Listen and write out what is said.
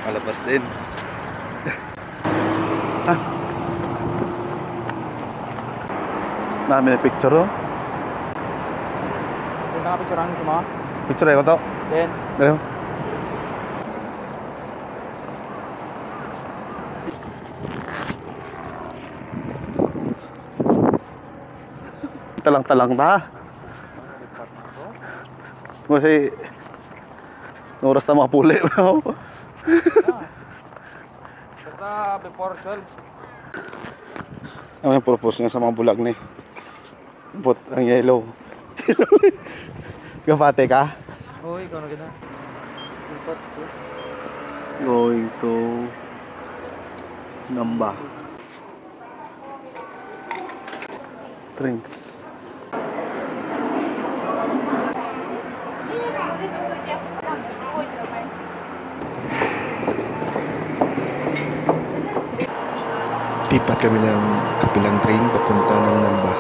Malabas din. Dami na picture oh. Yung nakapicturean mo mo? Picture ay ko to. Then, Pero talang-talang ta. Kasi oras na mga puli. basta before 12. Ano yung purpose nga sa mga bulag ni? But ang yellow. Kapate ka? Oo, ikaw na kita. Going to Namba Prince. Lipat kami ng kapilang train papunta ng Namba.